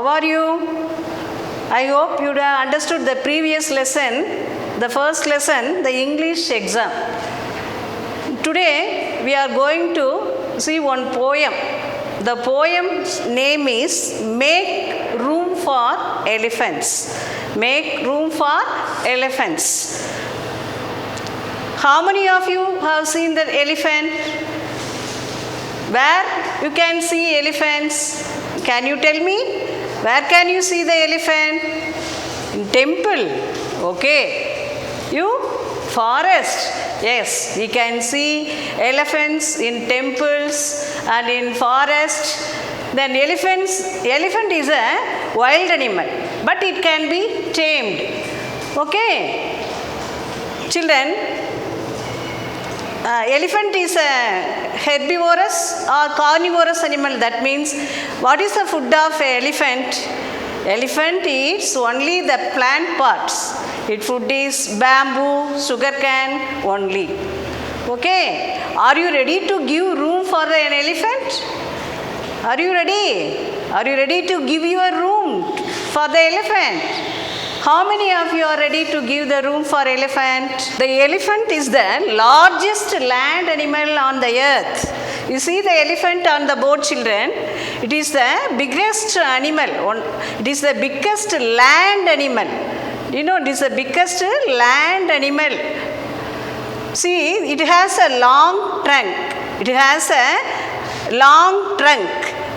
How are you? I hope you have understood the previous lesson, the first lesson, the English exam. Today we are going to see one poem. The poem's name is Make Room for Elephants. Make Room for Elephants. How many of you have seen the elephant? Where you can see elephants? Can you tell me? Where can you see the elephant? In temple. Okay. You? Forest. Yes, we can see elephants in temples and in forest. Then elephant is a wild animal, but it can be tamed. Okay. Children, elephant is a herbivorous or carnivorous animal. That means, what is the food of elephant? Elephant eats only the plant parts. Its food is bamboo, sugarcane only. Okay. Are you ready to give room for an elephant? Are you ready? Are you ready to give your room for the elephant? How many of you are ready to give the room for elephant? The elephant is the largest land animal on the earth. You see the elephant on the board, children. It is the biggest animal. It is the biggest land animal. You know, it is the biggest land animal. See, it has a long trunk. It has a long trunk.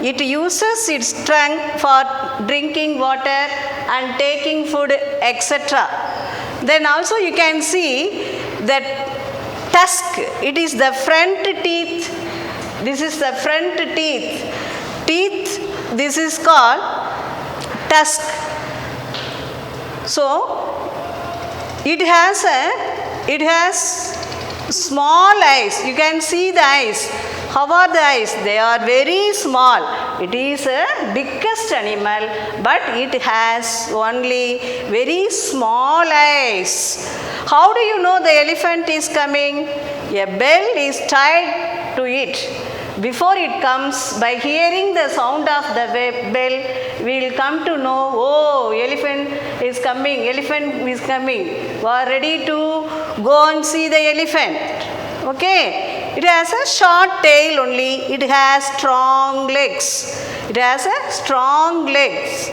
It uses its trunk for drinking water and taking food, etc. Then also you can see that tusk. It is the front teeth. This is the front teeth. Teeth, this is called tusk. So it has small eyes. You can see the eyes. How are the eyes? They are very small. It is a biggest animal, but it has only very small eyes. How do you know the elephant is coming? A bell is tied to it. Before it comes, by hearing the sound of the bell, we will come to know, oh, elephant is coming, elephant is coming. We are ready to go and see the elephant. Okay. It has a short tail only. It has strong legs. It has a strong legs.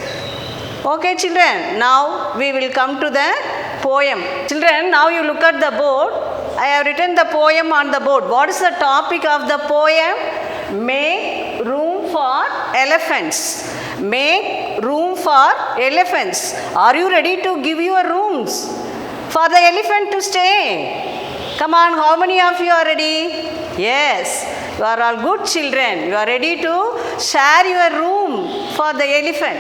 Okay, children. Now we will come to the poem. Children, now you look at the board. I have written the poem on the board. What is the topic of the poem? Make room for elephants. Make room for elephants. Are you ready to give your rooms for the elephant to stay? Come on, how many of you are ready? Yes, you are all good children. You are ready to share your room for the elephant.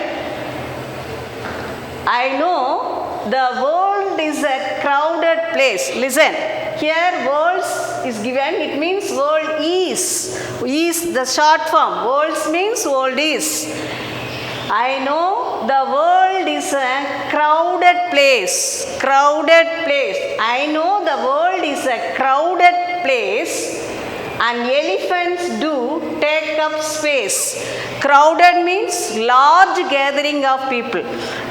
I know the world is a crowded place. Listen, here worlds is given. It means world is. Is the short form. Worlds means world is. I know the world is a crowded place. Crowded place. I know the world is a crowded place. And elephants do take up space. Crowded means large gathering of people.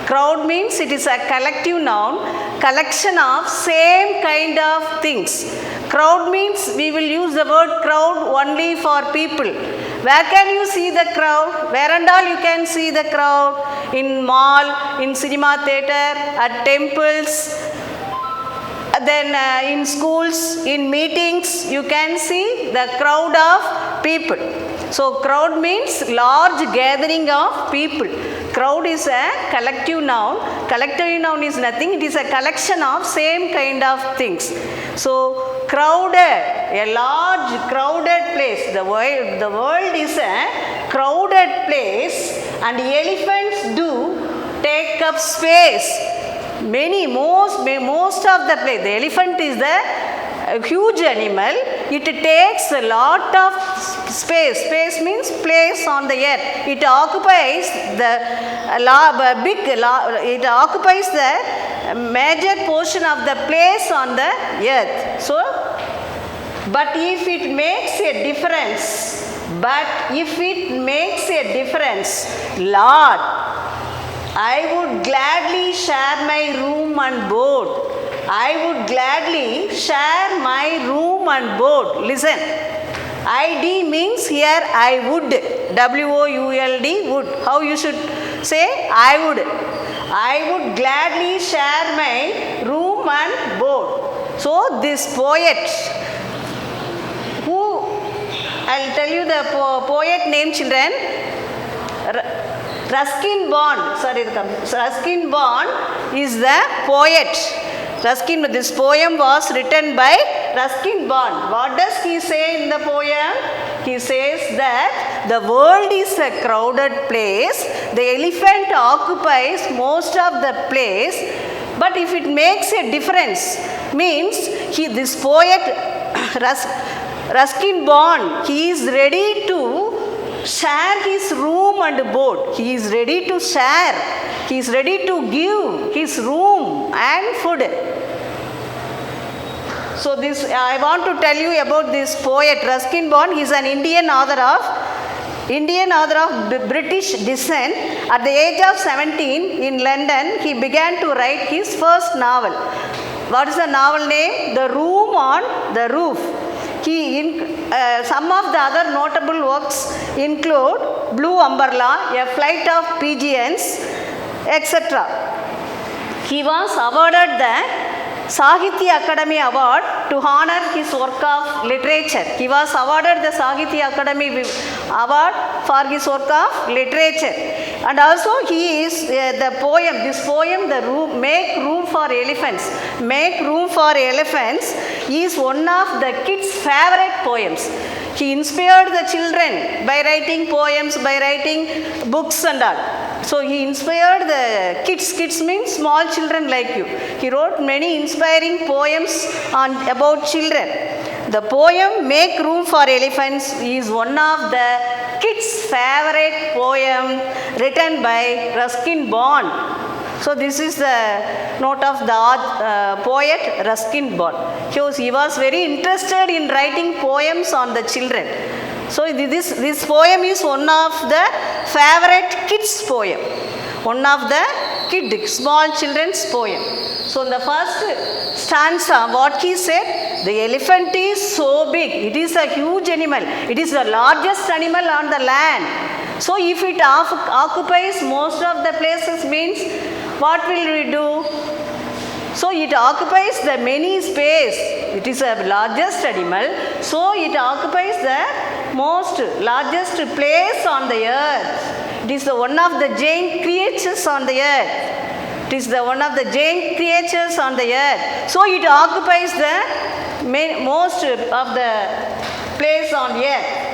Crowd means it is a collective noun, collection of same kind of things. Crowd means we will use the word crowd only for people. Where can you see the crowd? Where and all you can see the crowd? In mall, in cinema theater, at temples. Then in schools, in meetings, you can see the crowd of people. So crowd means large gathering of people. Crowd is a collective noun. Collective noun is nothing. It is a collection of same kind of things. So crowded, a large crowded place. The world is a crowded place, and elephants do take up space. Most of the place. The elephant is the huge animal. It takes a lot of space. Space means place on the earth. It occupies it occupies the major portion of the place on the earth. So, but if it makes a difference, Lord, I would gladly share my room and board. I would gladly share my room and board. Listen. ID means here I would. WOULD, would. How you should say? I would. I would gladly share my room and board. So this poet, who, I'll tell you the poet name, children. Ruskin Bond. Sorry, Ruskin Bond is the poet. This poem was written by Ruskin Bond. What does he say in the poem? He says that the world is a crowded place. The elephant occupies most of the place. But if it makes a difference, means this poet Ruskin Bond, he is ready to share his room and board. He is ready to share. He is ready to give his room and food. So this, I want to tell you about this poet Ruskin Bond. He is an Indian author of British descent. At the age of 17 in London, he began to write his first novel. What is the novel name? The Room on the Roof. Some of the other notable works include Blue Umbrella, A Flight of Pigeons, etc. He was awarded the Sahitya Akademi Award to honor his work of literature. He was awarded the Sahitya Akademi Award for his work of literature. And also he is this poem, Make Room for Elephants. Make Room for Elephants is one of the kids' favorite poems. He inspired the children by writing poems, by writing books and all. So he inspired the kids. Kids means small children like you. He wrote many inspiring poems about children. The poem Make Room for Elephants is one of the kids' favorite poem written by Ruskin Bond. So this is the note of the poet Ruskin Bond. He was very interested in writing poems on the children. So this poem is one of the favorite kids' poem. One of the small children's poem. So in the first stanza, what he said, the elephant is so big. It is a huge animal. It is the largest animal on the land. So if it occupies most of the places, means what will we do? So it occupies the many space. It is a largest animal. So it occupies the most largest place on the earth. It is the one of the giant creatures on the earth. It is the one of the giant creatures on the earth. So it occupies the most of the place on earth.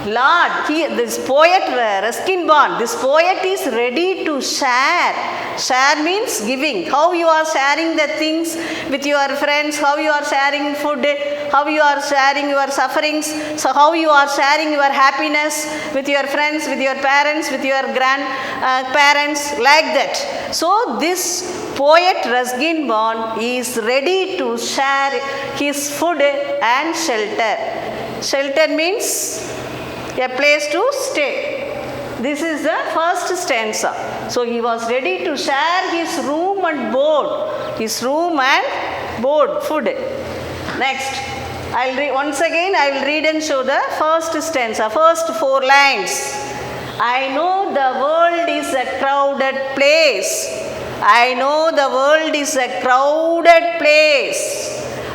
Lord, this poet Ruskin Bond, this poet is ready to share. Share means giving. How you are sharing the things with your friends, how you are sharing food, how you are sharing your sufferings, so how you are sharing your happiness with your friends, with your parents, with your grandparents, like that. So this poet Ruskin Bond is ready to share his food and shelter. Shelter means a place to stay. This is the first stanza. So he was ready to share his room and board. His room and board, food. Next, once again I will read and show the first stanza, first 4 lines. I know the world is a crowded place. I know the world is a crowded place.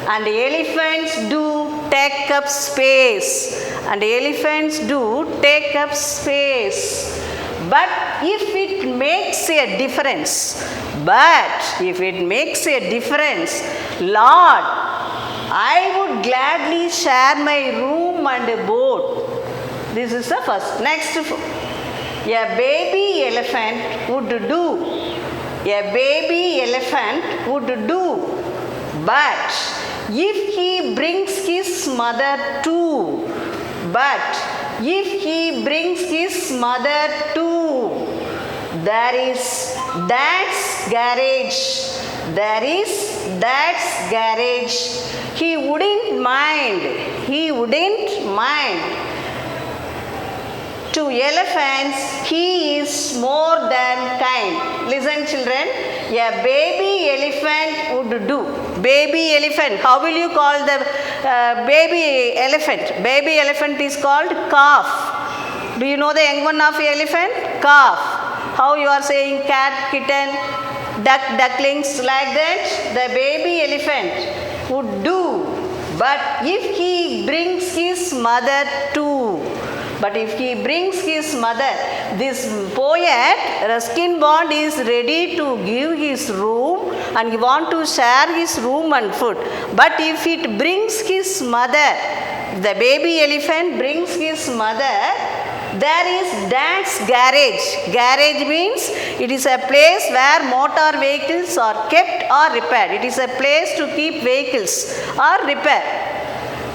And elephants do take up space. And elephants do take up space. But if it makes a difference, Lord, I would gladly share my room and board. This is the first. Next, a baby elephant would do. A baby elephant would do. But if he brings his mother too, there is dad's garage. He wouldn't mind To elephants, he is more than kind. Listen, children. A baby elephant would do. Baby elephant. How will you call the baby elephant? Baby elephant is called calf. Do you know the young one of elephant? Calf. How you are saying cat, kitten, duck, ducklings, like that? The baby elephant would do. But if he brings his mother too, this poet Ruskin Bond is ready to give his room and he want to share his room and food. But if it brings his mother, the baby elephant brings his mother, there is dad's garage. Garage means it is a place where motor vehicles are kept or repaired. It is a place to keep vehicles or repair.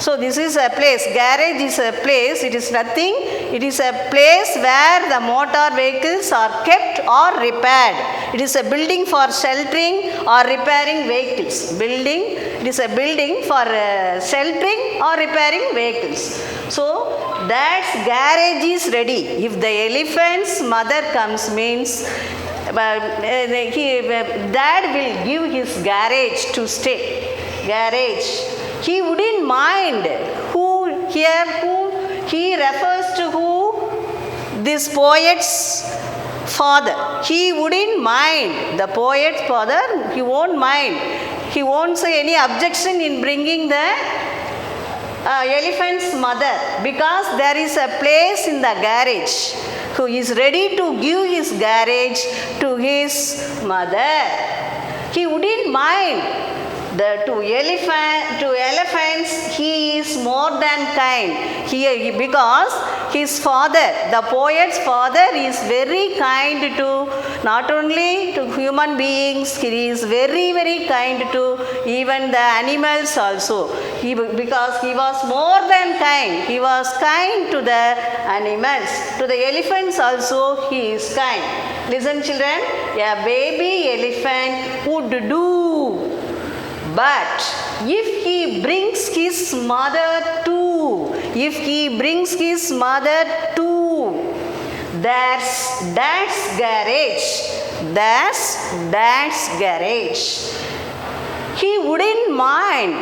So this is a place, garage is a place, it is nothing, it is a place where the motor vehicles are kept or repaired. It is a building for sheltering or repairing vehicles. It is a building for sheltering or repairing vehicles. So dad's garage is ready. If the elephant's mother comes means, dad will give his garage to stay. Garage. He wouldn't mind who he refers to who? This poet's father. He wouldn't mind. The poet's father, he won't mind. He won't say any objection in bringing the elephant's mother, because there is a place in the garage. Who is ready to give his garage to his mother. He wouldn't mind. To elephants, he is more than kind. Because his father, the poet's father, is very kind to not only to human beings, he is very, very kind to even the animals also. Because he was more than kind. He was kind to the animals. To the elephants also, he is kind. Listen, children, a baby elephant would do. But if he brings his mother too, there's dad's garage. He wouldn't mind.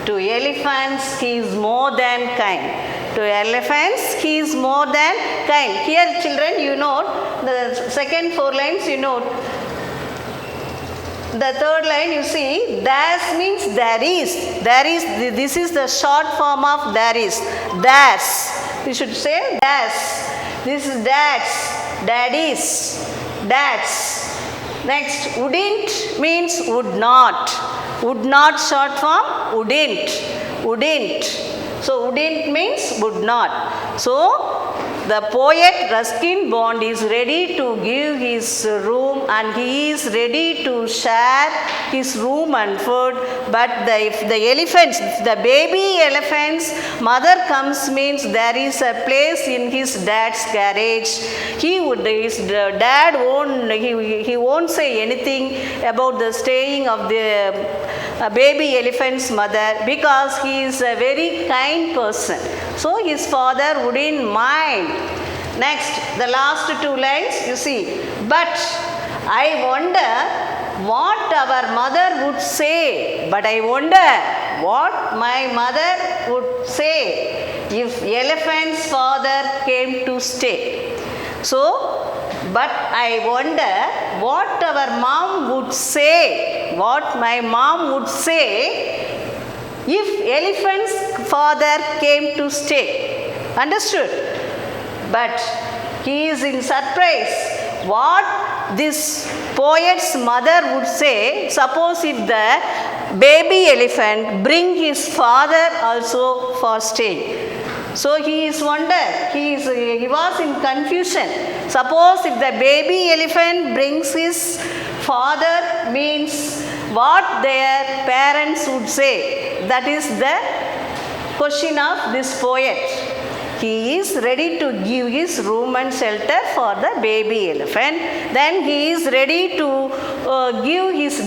To elephants, he is more than kind. Here, children, you note the second 4 lines, you note. The third line, you see, there's means there is. This is the short form of there is. There's. You should say there's. This is dad's. Daddy's. Dad's. Next, wouldn't means would not. Would not short form, wouldn't. So, wouldn't means would not. So, the poet Ruskin Bond is ready to give his room and he is ready to share his room and food. But if the baby elephant's mother comes means there is a place in his dad's garage. He won't say anything about the staying of the baby elephant's mother, because he is a very kind person. So his father wouldn't mind. Next, the last 2 lines, you see. But I wonder what our mother would say. But I wonder what my mother would say if elephant's father came to stay. So, but I wonder what our mom would say, what my mom would say if elephant's father came to stay. Understood? But he is in surprise. What this poet's mother would say, suppose if the baby elephant bring his father also for stay. So he is wonder. He was in confusion. Suppose if the baby elephant brings his father means what their parents would say. That is the question of this poet. He is ready to give his room and shelter for the baby elephant. Then he is ready to give his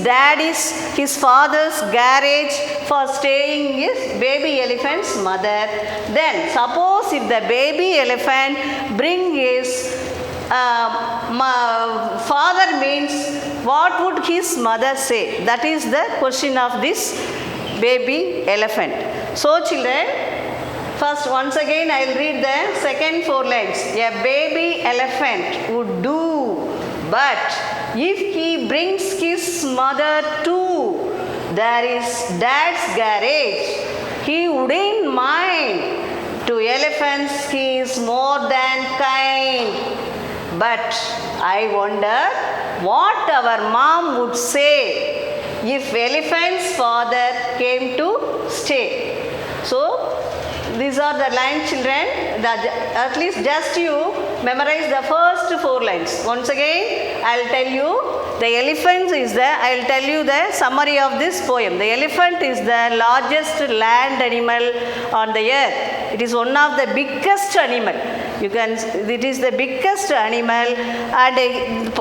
father's garage for staying his baby elephant's mother. Then suppose if the baby elephant bring his father means what would his mother say? That is the question of this baby elephant. So children, first once again I will read the second 4 lines. A baby elephant would do, but if he brings his mother too, there is dad's garage. He wouldn't mind. To elephants he is more than kind. But I wonder what our mom would say if elephant's father came to stay. So these are the lines, children. At least just you memorize the first 4 lines. Once again, I will tell you the elephant is I will tell you the summary of this poem. The elephant is the largest land animal on the earth. It is one of the biggest animal. It is the biggest animal, and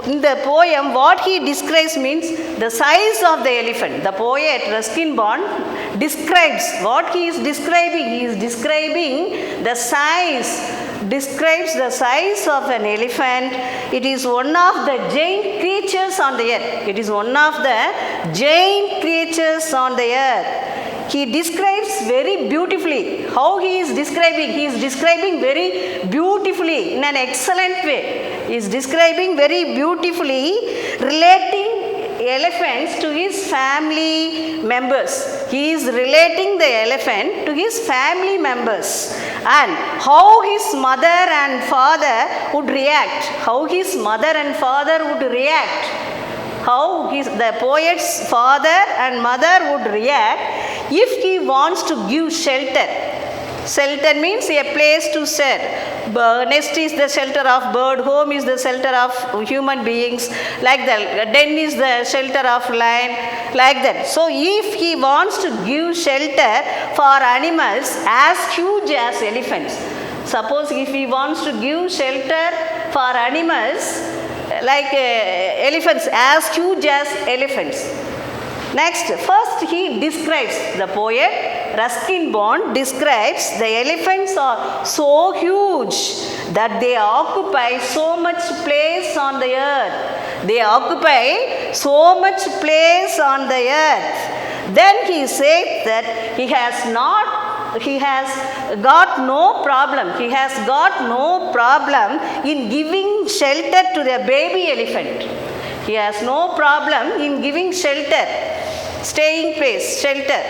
in the poem what he describes means the size of the elephant. The poet Ruskin Bond describes what he is describing. He is describing the size of an elephant. It is one of the giant creatures on the earth. It is one of the giant creatures on the earth. He describes very beautifully. How he is describing? He is describing very beautifully in an excellent way. He is describing very beautifully, relating elephants to his family members. He is relating the elephant to his family members and how his mother and father would react. How his mother and father would react. How the poet's father and mother would react if he wants to give shelter. Shelter means a place to stay. Nest is the shelter of bird, home is the shelter of human beings, like that. Den is the shelter of lion, like that. So if he wants to give shelter for animals as huge as elephants, suppose if he wants to give shelter for animals like elephants, as huge as elephants. Next, first he describes, the poet Ruskin Bond describes the elephants are so huge that they occupy so much place on the earth. They occupy so much place on the earth. Then he says that he has got no problem. He has got no problem in giving shelter to the baby elephant. He has no problem in giving shelter, staying place, shelter.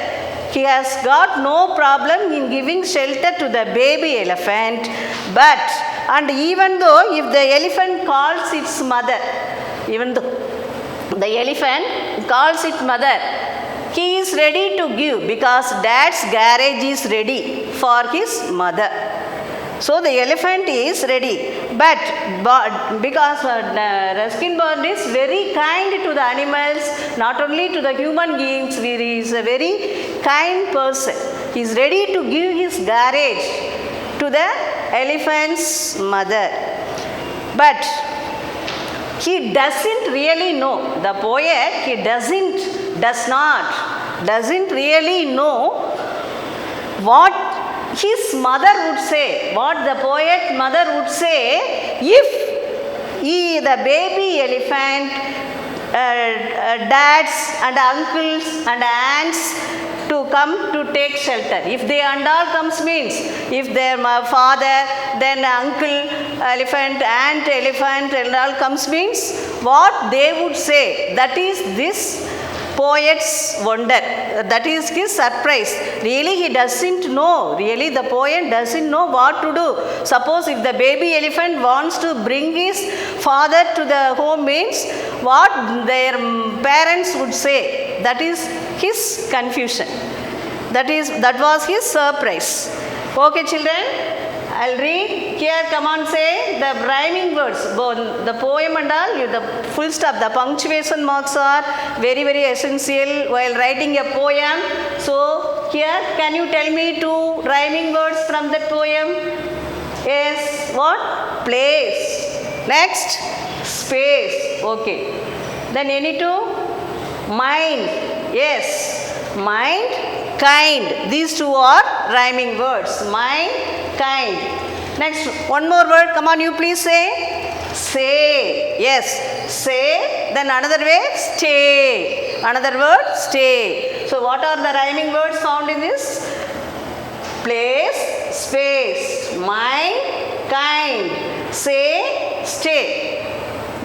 He has got no problem in giving shelter to the baby elephant. And even though if the elephant calls its mother, even though the elephant calls its mother, he is ready to give because dad's garage is ready for his mother. So the elephant is ready. But because Ruskin Bond is very kind to the animals, not only to the human beings, he is a very kind person. He is ready to give his garage to the elephant's mother. But he doesn't really know. The poet, doesn't really know what his mother would say, what the poet mother would say if the baby elephant, dads and uncles and aunts to come to take shelter. If they and all comes means, if their father, then uncle elephant, aunt elephant and all comes means, what they would say. That is this poet's wonder. That is his surprise. Really he doesn't know. Really the poet doesn't know what to do. Suppose if the baby elephant wants to bring his father to the home means, what their parents would say. That is his confusion. That was his surprise. Okay children, I'll read. Here come on, say the rhyming words. The poem and all, the full stop, the punctuation marks are very essential while writing a poem. So here, can you tell me 2 rhyming words from the poem? Yes, what? Place. Next, space. Okay. Then any two? Mind. Yes. Mind, kind. These two are rhyming words. Mind, kind. Next, one more word. Come on, you please say. Say. Yes. Say. Then another way, stay. Another word, stay. So what are the rhyming words found in this? Place, space. Mind, kind. Say, stay.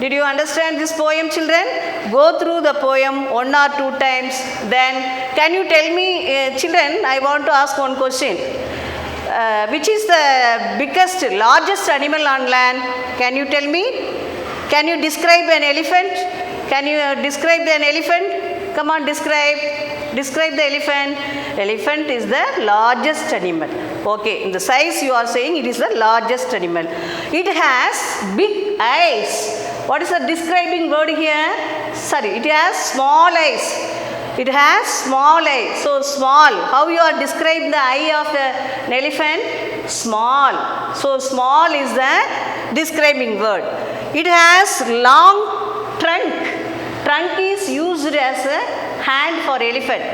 Did you understand this poem, children? Go through the poem one or two times. Then, can you tell me, children, I want to ask one question. Which is the biggest, largest animal on land? Can you tell me? Can you describe an elephant? Can you describe an elephant? Come on, describe. Describe the elephant. Elephant is the largest animal. Okay, in the size you are saying it is the largest animal. It has big eyes. What is the describing word here? Sorry, it has small eyes. It has small eyes. So small. How you are describing the eye of an elephant? Small. So small is the describing word. It has long trunk. Trunk is used as a hand for elephant.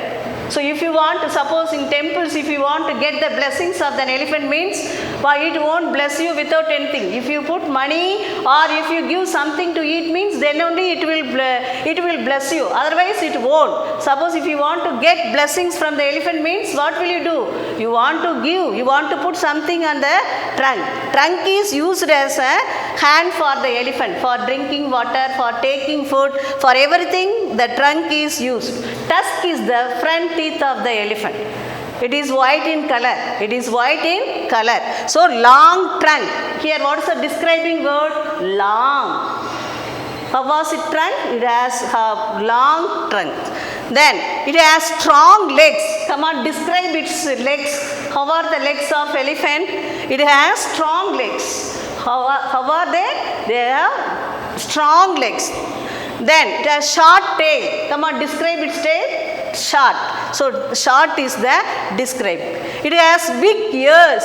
So if you want to, suppose in temples, if you want to get the blessings of an elephant means, why it won't bless you without anything. If you put money or if you give something to eat means, then only it will bless you. Otherwise it won't. Suppose if you want to get blessings from the elephant means, what will you do? You want to give, you want to put something on the trunk. Trunk is used as a hand for the elephant, for drinking water, for taking food, for everything the trunk is used. Tusk is the front teeth of the elephant. It is white in color. It is white in color. So long trunk. Here what is the describing word? Long. How was it trunk? It has a long trunk. Then it has strong legs. Come on, describe its legs. How are the legs of elephant? It has strong legs. How are they? They have strong legs. Then it has short tail. Come on, describe its tail. Short. So short is the describe. It has big ears.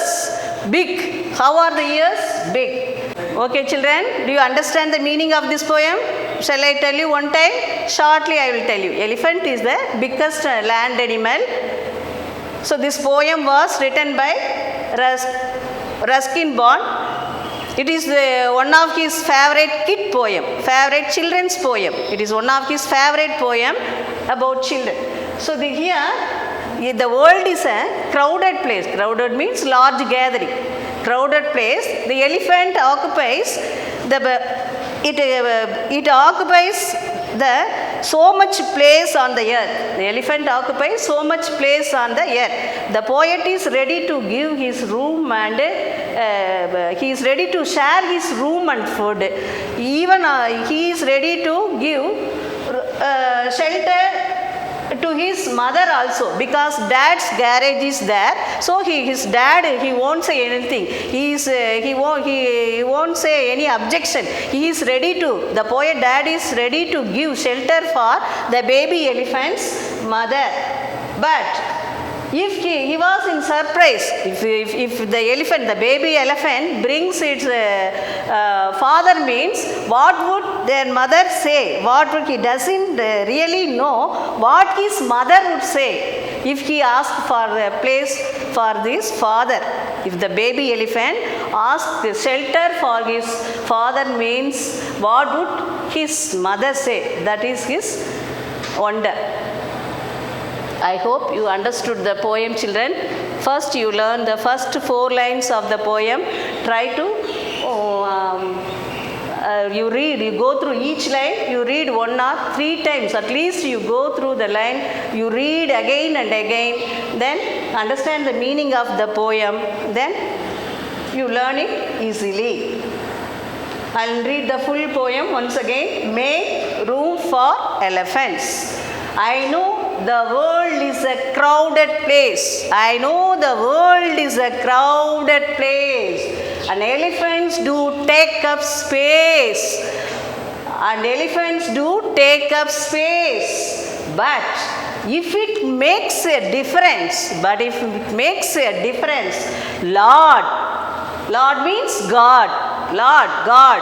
Big. How are the ears? Big. Okay, children, do you understand the meaning of this poem? Shall I tell you one time? Shortly I will tell you. Elephant is the biggest land animal. So this poem was written by Ruskin Bond. It is one of his favorite kid poem, favorite children's poem. It is one of his favorite poem about children. So here, the world is a crowded place. Crowded means large gathering. Crowded place. The elephant occupies it occupies so much place on the earth. The elephant occupies so much place on the earth. The poet is ready to give his room and he is ready to share his room and food. Even he is ready to give shelter to his mother also, because dad's garage is there. So his dad, he won't say anything. He won't say any objection. He is ready to. The poet dad is ready to give shelter for the baby elephant's mother. But if he was in surprise, if the elephant, the baby elephant brings its father means, what would their mother say? What would he doesn't really know what his mother would say if he asked for a place for this father. If the baby elephant asked shelter for his father means, what would his mother say? That is his wonder. I hope you understood the poem, children. First you learn the first 4 lines of the poem. Try to you go through each line, you read 1 or 3 times. At least you go through the line, you read again and again. Then understand the meaning of the poem. Then you learn it easily. I'll read the full poem once again. Make room for elephants. I know the world is a crowded place. I know the world is a crowded place. And elephants do take up space. And elephants do take up space. But if it makes a difference, Lord means God. Lord, God.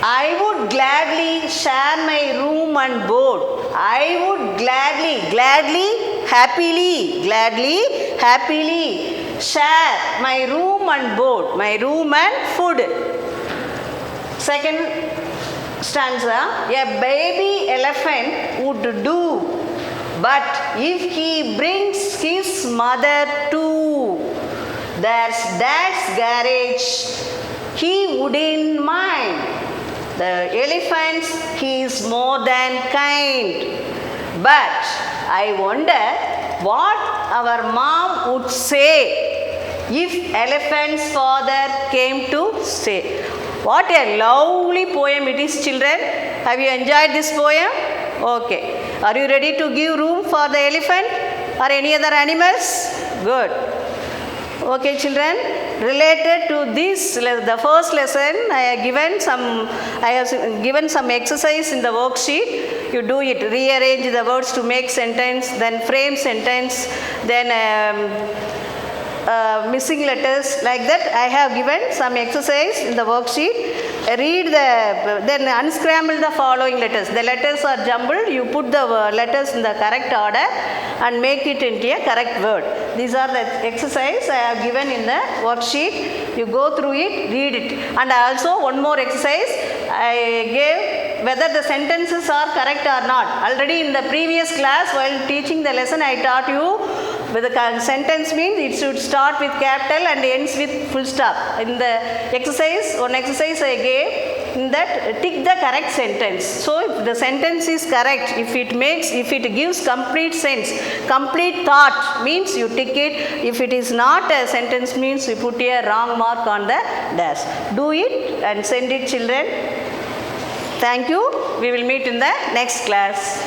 I would gladly share my room and board. I would gladly, happily share my room and board, my room and food. Second stanza, a baby elephant would do, but if he brings his mother too, there's dad's garage, he wouldn't mind. The elephant, he is more than kind. But I wonder what our mom would say if elephant's father came to say. What a lovely poem it is, children. Have you enjoyed this poem? Okay. Are you ready to give room for the elephant or any other animals? Good. Okay, children. Related to this, the first lesson, I have given some exercise in the worksheet. You do it. Rearrange the words to make sentence, then frame sentence, then missing letters, like that. I have given some exercise in the worksheet. Then unscramble the following letters. The letters are jumbled. You put the letters in the correct order and make it into a correct word. These are the exercise I have given in the worksheet. You go through it, read it. And also one more exercise I gave, whether the sentences are correct or not. Already in the previous class, while teaching the lesson, I taught you with the sentence means it should start with capital and ends with full stop. In the exercise, one exercise I gave, in that tick the correct sentence. So if the sentence is correct, if it gives complete sense, complete thought, means you tick it. If it is not a sentence, means you put a wrong mark on the dash. Do it and send it, children. Thank you. We will meet in the next class.